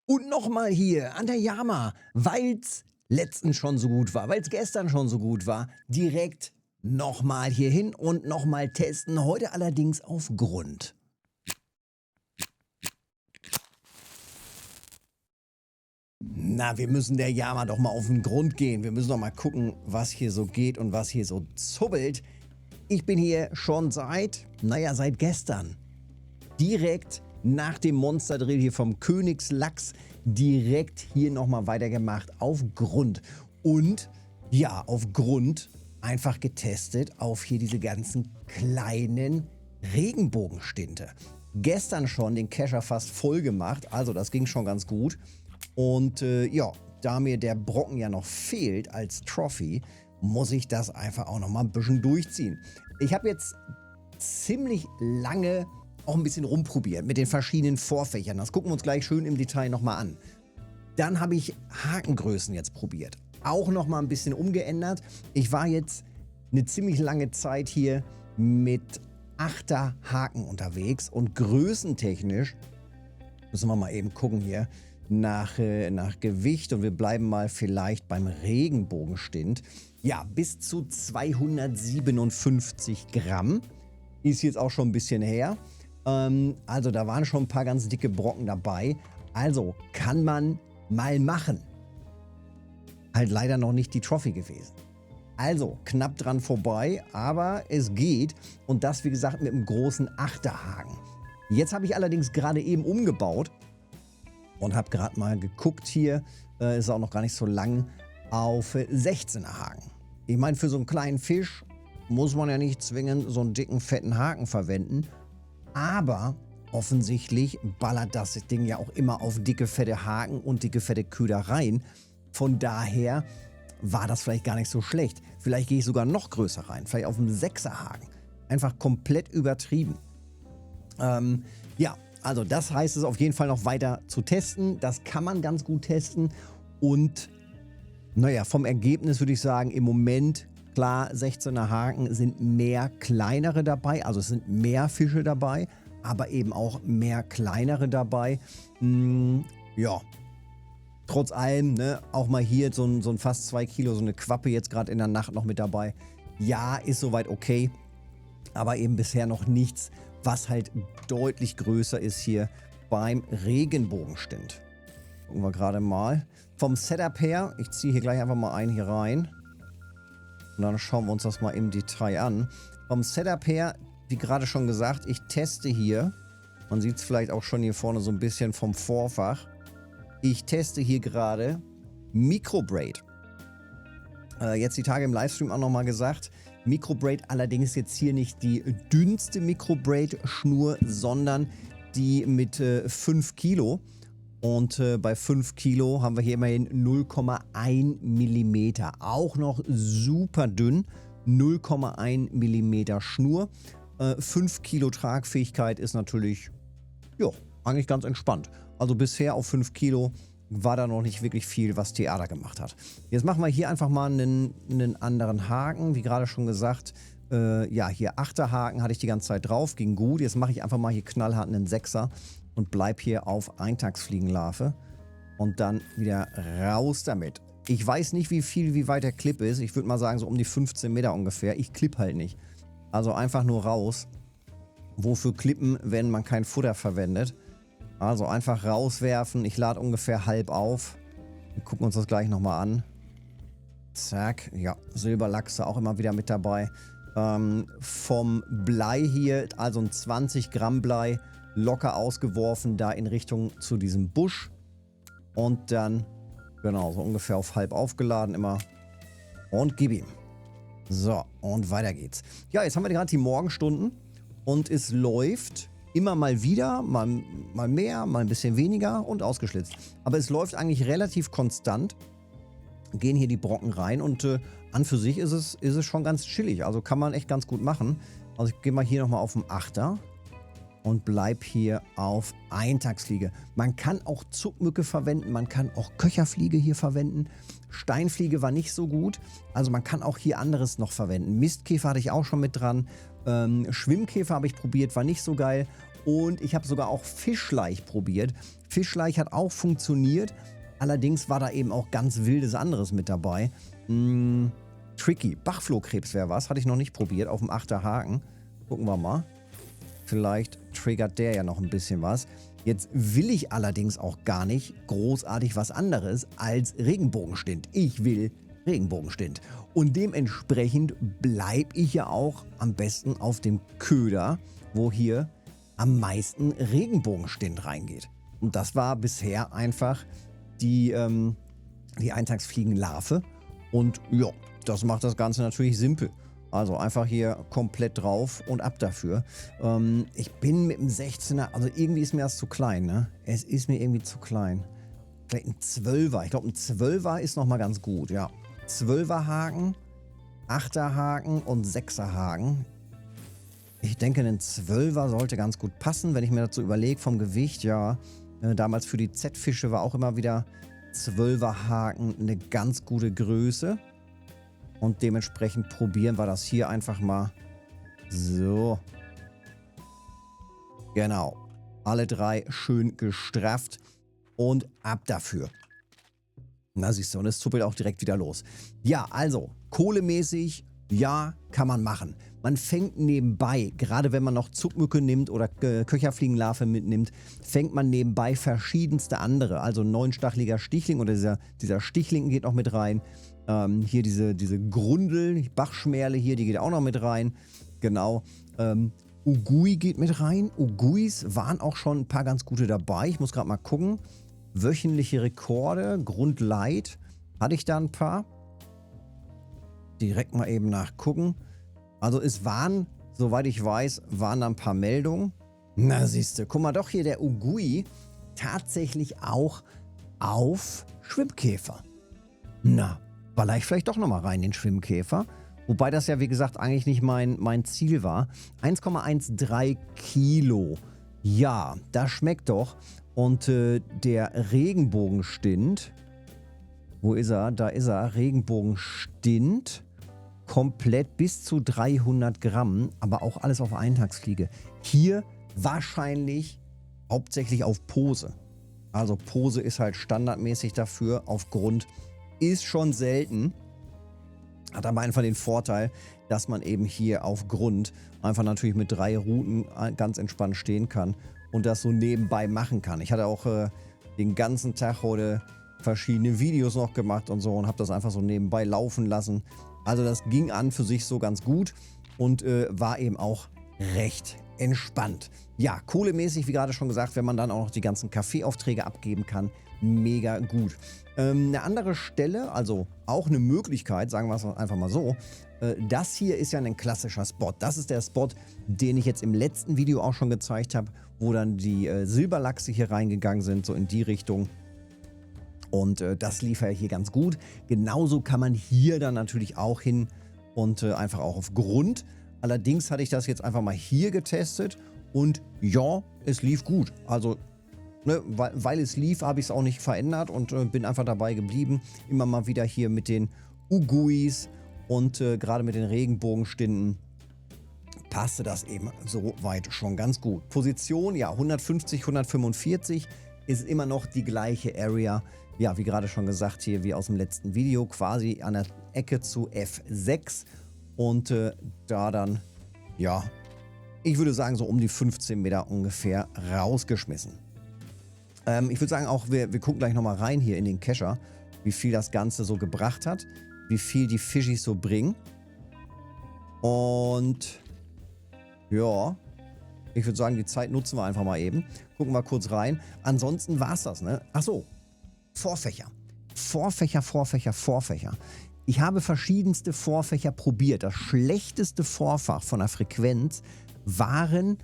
Und nochmal hier an der Yama, weil's letztens schon so gut war, weil's gestern schon so gut war, direkt nochmal hier hin und nochmal testen. Heute allerdings auf Grund. Na, wir müssen der Yama doch mal auf den Grund gehen. Wir müssen doch mal gucken, was hier so geht und was hier so zubbelt. Ich bin hier schon seit gestern. Direkt nach dem Monster Drill hier vom Königslachs direkt hier nochmal weitergemacht auf Grund. Und ja, auf Grund einfach getestet auf hier diese ganzen kleinen Regenbogenstinte. Gestern schon den Kescher fast voll gemacht, also das ging schon ganz gut. Und ja, da mir der Brocken ja noch fehlt als Trophy, muss ich das einfach auch nochmal ein bisschen durchziehen. Ich habe jetzt ziemlich lange auch ein bisschen rumprobiert mit den verschiedenen Vorfächern. Das gucken wir uns gleich schön im Detail nochmal an. Dann habe ich Hakengrößen jetzt probiert. Auch nochmal ein bisschen umgeändert. Ich war jetzt eine ziemlich lange Zeit hier mit 8er Haken unterwegs und größentechnisch müssen wir mal eben gucken hier nach Gewicht und wir bleiben mal vielleicht beim Regenbogenstint. Ja, bis zu 257 Gramm. Ist jetzt auch schon ein bisschen her. Also da waren schon ein paar ganz dicke Brocken dabei. Also kann man mal machen. Halt leider noch nicht die Trophy gewesen. Also knapp dran vorbei, aber es geht. Und das, wie gesagt, mit einem großen 8er Haken. Jetzt habe ich allerdings gerade eben umgebaut und habe gerade mal geguckt hier, ist auch noch gar nicht so lang, auf 16er Haken. Ich meine, für so einen kleinen Fisch muss man ja nicht zwingend so einen dicken, fetten Haken verwenden. Aber offensichtlich ballert das Ding ja auch immer auf dicke, fette Haken und dicke, fette Köder rein. Von daher war das vielleicht gar nicht so schlecht. Vielleicht gehe ich sogar noch größer rein, vielleicht auf einen 6er Haken. Einfach komplett übertrieben. Ja, also das heißt es auf jeden Fall noch weiter zu testen. Das kann man ganz gut testen. Und naja, vom Ergebnis würde ich sagen, im Moment, klar, 16er Haken sind mehr kleinere dabei. Also es sind mehr Fische dabei, aber eben auch mehr kleinere dabei. Ja, trotz allem, ne, auch mal hier so ein fast 2 Kilo, so eine Quappe jetzt gerade in der Nacht noch mit dabei. Ja, ist soweit okay, aber eben bisher noch nichts, was halt deutlich größer ist hier beim Regenbogenstint. Gucken wir gerade mal. Vom Setup her, ich ziehe hier gleich einfach mal einen hier rein. Und dann schauen wir uns das mal im Detail an. Vom Setup her, wie gerade schon gesagt, ich teste hier. Man sieht es vielleicht auch schon hier vorne so ein bisschen vom Vorfach. Ich teste hier gerade Microbraid. Jetzt die Tage im Livestream auch nochmal gesagt. Microbraid allerdings jetzt hier nicht die dünnste Microbraid-Schnur, sondern die mit 5 Kilo. Und bei 5 Kilo haben wir hier immerhin 0,1 mm. Auch noch super dünn. 0,1 mm Schnur. 5 Kilo Tragfähigkeit ist natürlich, ja, eigentlich ganz entspannt. Also bisher auf 5 Kilo war da noch nicht wirklich viel, was Theater gemacht hat. Jetzt machen wir hier einfach mal einen anderen Haken. Wie gerade schon gesagt, ja, hier 8er Haken hatte ich die ganze Zeit drauf, ging gut. Jetzt mache ich einfach mal hier knallhart einen 6er und bleib hier auf Eintagsfliegenlarve. Und dann wieder raus damit. Ich weiß nicht, wie weit der Clip ist. Ich würde mal sagen, so um die 15 Meter ungefähr. Ich klipp halt nicht. Also einfach nur raus. Wofür klippen, wenn man kein Futter verwendet? Also einfach rauswerfen. Ich lade ungefähr halb auf. Wir gucken uns das gleich nochmal an. Zack. Ja, Silberlachse auch immer wieder mit dabei. Vom Blei hier, also ein 20 Gramm Blei, locker ausgeworfen, da in Richtung zu diesem Busch. Und dann, genau, so ungefähr auf halb aufgeladen immer. Und gib ihm. So, und weiter geht's. Ja, jetzt haben wir gerade die Morgenstunden. Und es läuft immer mal wieder, mal mehr, mal ein bisschen weniger und ausgeschlitzt. Aber es läuft eigentlich relativ konstant. Gehen hier die Brocken rein und an für sich ist es schon ganz chillig. Also kann man echt ganz gut machen. Also ich gehe mal hier nochmal auf den 8er und bleib hier auf Eintagsfliege. Man kann auch Zuckmücke verwenden, man kann auch Köcherfliege hier verwenden. Steinfliege war nicht so gut. Also man kann auch hier anderes noch verwenden. Mistkäfer hatte ich auch schon mit dran. Schwimmkäfer habe ich probiert, war nicht so geil. Und ich habe sogar auch Fischleich probiert. Fischleich hat auch funktioniert. Allerdings war da eben auch ganz wildes anderes mit dabei. Tricky. Bachflohkrebs wäre was. Hatte ich noch nicht probiert. Auf dem 8er Haken. Gucken wir mal. Vielleicht triggert der ja noch ein bisschen was. Jetzt will ich allerdings auch gar nicht großartig was anderes als Regenbogenstint. Ich will Regenbogenstint. Und dementsprechend bleibe ich ja auch am besten auf dem Köder, wo hier am meisten Regenbogenstint reingeht. Und das war bisher einfach die Eintagsfliegenlarve. Und ja, das macht das Ganze natürlich simpel. Also einfach hier komplett drauf und ab dafür. Ich bin mit dem 16er, also irgendwie ist mir das zu klein, ne? Es ist mir irgendwie zu klein. Vielleicht ein 12er. Ich glaube, ein 12er ist nochmal ganz gut, ja. 12er Haken, 8er Haken und 6er Haken. Ich denke, ein 12er sollte ganz gut passen, wenn ich mir dazu überlege, vom Gewicht, ja. Damals für die Z-Fische war auch immer wieder 12er Haken eine ganz gute Größe. Und dementsprechend probieren wir das hier einfach mal. So. Genau. Alle drei schön gestrafft. Und ab dafür. Na siehst du, und es zuppelt auch direkt wieder los. Ja, also, kohlemäßig, ja, kann man machen. Man fängt nebenbei, gerade wenn man noch Zuckmücke nimmt oder Köcherfliegenlarve mitnimmt, fängt man nebenbei verschiedenste andere. Also 9-stacheliger Stichling oder dieser Stichling geht noch mit rein. Hier diese Grundel, Bachschmerle hier, die geht auch noch mit rein. Genau. Ugui geht mit rein. Uguis waren auch schon ein paar ganz gute dabei. Ich muss gerade mal gucken. Wöchentliche Rekorde, Grundlight. Hatte ich da ein paar? Direkt mal eben nachgucken. Also es waren, soweit ich weiß, waren da ein paar Meldungen. Na siehste, guck mal doch hier, der Ugui tatsächlich auch auf Schwimmkäfer. Na, baller ich vielleicht doch nochmal rein, den Schwimmkäfer. Wobei das ja, wie gesagt, eigentlich nicht mein Ziel war. 1,13 Kilo. Ja, das schmeckt doch. Und der Regenbogenstint, wo ist er? Da ist er, Regenbogenstint. Komplett bis zu 300 Gramm, aber auch alles auf Eintagsfliege. Hier wahrscheinlich hauptsächlich auf Pose. Also Pose ist halt standardmäßig dafür. Auf Grund ist schon selten. Hat aber einfach den Vorteil, dass man eben hier auf Grund einfach natürlich mit 3 Routen ganz entspannt stehen kann und das so nebenbei machen kann. Ich hatte auch den ganzen Tag heute verschiedene Videos noch gemacht und so und habe das einfach so nebenbei laufen lassen. Also das ging an für sich so ganz gut und war eben auch recht entspannt. Ja, kohlemäßig, wie gerade schon gesagt, wenn man dann auch noch die ganzen Kaffeeaufträge abgeben kann, mega gut. Eine andere Stelle, also auch eine Möglichkeit, sagen wir es einfach mal so, das hier ist ja ein klassischer Spot. Das ist der Spot, den ich jetzt im letzten Video auch schon gezeigt habe, wo dann die Silberlachse hier reingegangen sind, so in die Richtung. Und das lief ja hier ganz gut. Genauso kann man hier dann natürlich auch hin und einfach auch auf Grund. Allerdings hatte ich das jetzt einfach mal hier getestet und ja, es lief gut. Also, ne, weil es lief, habe ich es auch nicht verändert und bin einfach dabei geblieben. Immer mal wieder hier mit den Uguis und gerade mit den Regenbogenstinten passte das eben so weit schon ganz gut. Position, ja, 150, 145 ist immer noch die gleiche Area. Ja, wie gerade schon gesagt, hier wie aus dem letzten Video, quasi an der Ecke zu F6 und da dann, ja, ich würde sagen so um die 15 Meter ungefähr rausgeschmissen. Ich würde sagen auch, wir gucken gleich nochmal rein hier in den Kescher, wie viel das Ganze so gebracht hat, wie viel die Fischis so bringen und ja, ich würde sagen, die Zeit nutzen wir einfach mal eben. Gucken wir kurz rein. Ansonsten war es das, ne? Achso, Vorfächer. Vorfächer. Ich habe verschiedenste Vorfächer probiert. Das schlechteste Vorfach von der Frequenz waren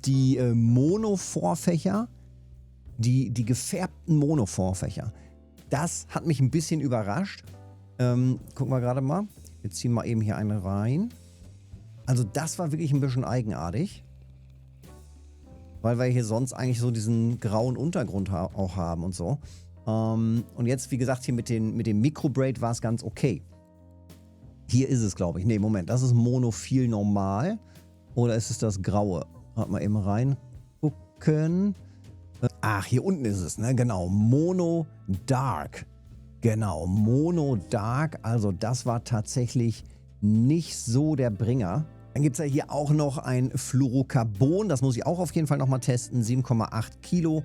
die Mono-Vorfächer, die gefärbten Mono-Vorfächer. Das hat mich ein bisschen überrascht. Gucken wir gerade mal. Jetzt ziehen wir eben hier eine rein. Also das war wirklich ein bisschen eigenartig. Weil wir hier sonst eigentlich so diesen grauen Untergrund auch haben und so. Und jetzt, wie gesagt, hier mit dem Microbraid war es ganz okay. Hier ist es, glaube ich. Ne, Moment, das ist Monophil normal. Oder ist es das Graue? Halt mal eben rein. gucken. Ach, hier unten ist es, ne? Genau. Mono Dark. Genau, Mono Dark. Also das war tatsächlich nicht so der Bringer. Dann gibt es ja hier auch noch ein Fluorocarbon. Das muss ich auch auf jeden Fall nochmal testen. 7,8 Kilo.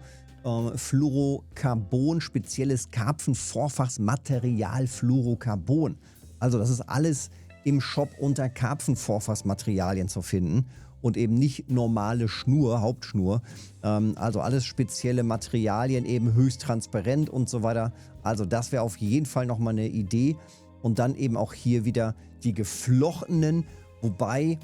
Fluorocarbon, spezielles Karpfenvorfachsmaterial Fluorocarbon. Also das ist alles im Shop unter Karpfenvorfachsmaterialien zu finden und eben nicht normale Schnur, Hauptschnur. Also alles spezielle Materialien, eben höchst transparent und so weiter. Also das wäre auf jeden Fall nochmal eine Idee. Und dann eben auch hier wieder die geflochtenen, wobei,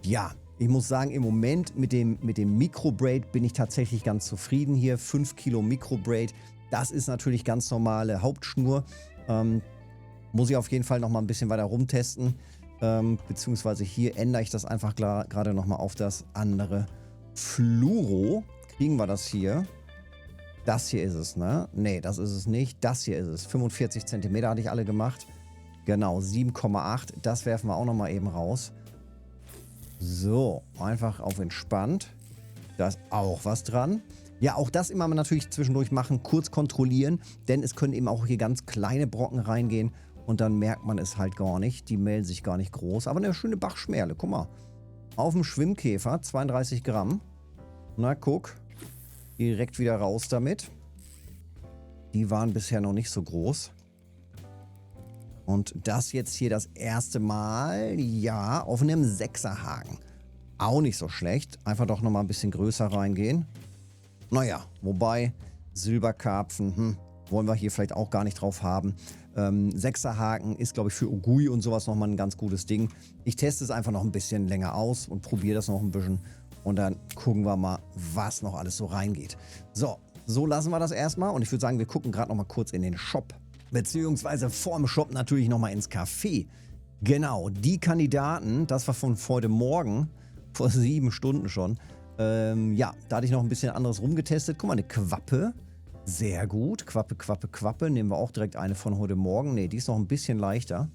ja, ich muss sagen, im Moment mit dem Microbraid bin ich tatsächlich ganz zufrieden hier. 5 Kilo Microbraid, das ist natürlich ganz normale Hauptschnur. Muss ich auf jeden Fall noch mal ein bisschen weiter rumtesten. Beziehungsweise hier ändere ich das einfach gerade noch mal auf das andere Fluoro. Kriegen wir das hier? Das hier ist es, ne? Nee, das ist es nicht. Das hier ist es. 45 cm hatte ich alle gemacht. Genau, 7,8. Das werfen wir auch noch mal eben raus. So, einfach auf entspannt. Da ist auch was dran. Ja, auch das immer natürlich zwischendurch machen, kurz kontrollieren, denn es können eben auch hier ganz kleine Brocken reingehen und dann merkt man es halt gar nicht. Die melden sich gar nicht groß, aber eine schöne Bachschmerle, guck mal. Auf dem Schwimmkäfer, 32 Gramm. Na, guck. Direkt wieder raus damit. Die waren bisher noch nicht so groß. Und das jetzt hier das erste Mal, ja, auf einem 6er-Haken. Auch nicht so schlecht. Einfach doch nochmal ein bisschen größer reingehen. Naja, wobei Silberkarpfen, wollen wir hier vielleicht auch gar nicht drauf haben. 6er-Haken ist, glaube ich, für Ogui und sowas nochmal ein ganz gutes Ding. Ich teste es einfach noch ein bisschen länger aus und probiere das noch ein bisschen. Und dann gucken wir mal, was noch alles so reingeht. So lassen wir das erstmal. Und ich würde sagen, wir gucken gerade nochmal kurz in den Shop. Beziehungsweise vorm Shop natürlich nochmal ins Café. Genau, die Kandidaten, das war von heute Morgen, vor 7 Stunden schon. Ja, da hatte ich noch ein bisschen anderes rumgetestet. Guck mal, eine Quappe. Sehr gut. Quappe. Nehmen wir auch direkt eine von heute Morgen. Ne, die ist noch ein bisschen leichter.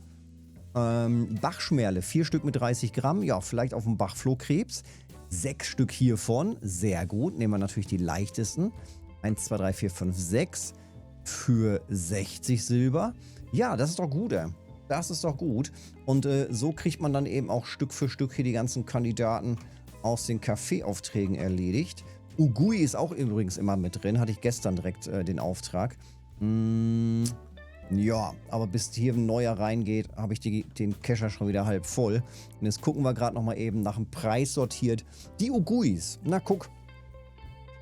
Bachschmerle, 4 Stück mit 30 Gramm. Ja, vielleicht auf dem Bachflohkrebs. 6 Stück hiervon. Sehr gut. Nehmen wir natürlich die leichtesten. 1, 2, 3, 4, 5, 6. Für 60 Silber. Ja, das ist doch gut, ey. Das ist doch gut. Und so kriegt man dann eben auch Stück für Stück hier die ganzen Kandidaten aus den Kaffeeaufträgen erledigt. Ogui ist auch übrigens immer mit drin. Hatte ich gestern direkt den Auftrag. Ja, aber bis hier ein neuer reingeht, habe ich den Kescher schon wieder halb voll. Und jetzt gucken wir gerade nochmal eben nach dem Preis sortiert. Die Oguis. Na, guck.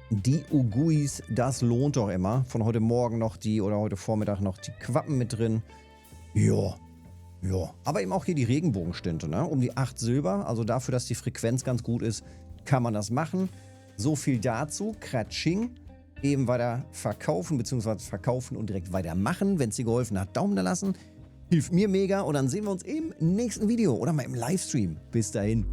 Die Oguis, das lohnt doch immer. Von heute Morgen noch die oder heute Vormittag noch die Quappen mit drin. Ja. Aber eben auch hier die Regenbogenstinte, ne? Um die 8 Silber. Also dafür, dass die Frequenz ganz gut ist, kann man das machen. So viel dazu. Kratsching. Eben weiter verkaufen, beziehungsweise verkaufen und direkt weitermachen. Wenn es dir geholfen hat, Daumen da lassen. Hilft mir mega. Und dann sehen wir uns im nächsten Video oder mal im Livestream. Bis dahin.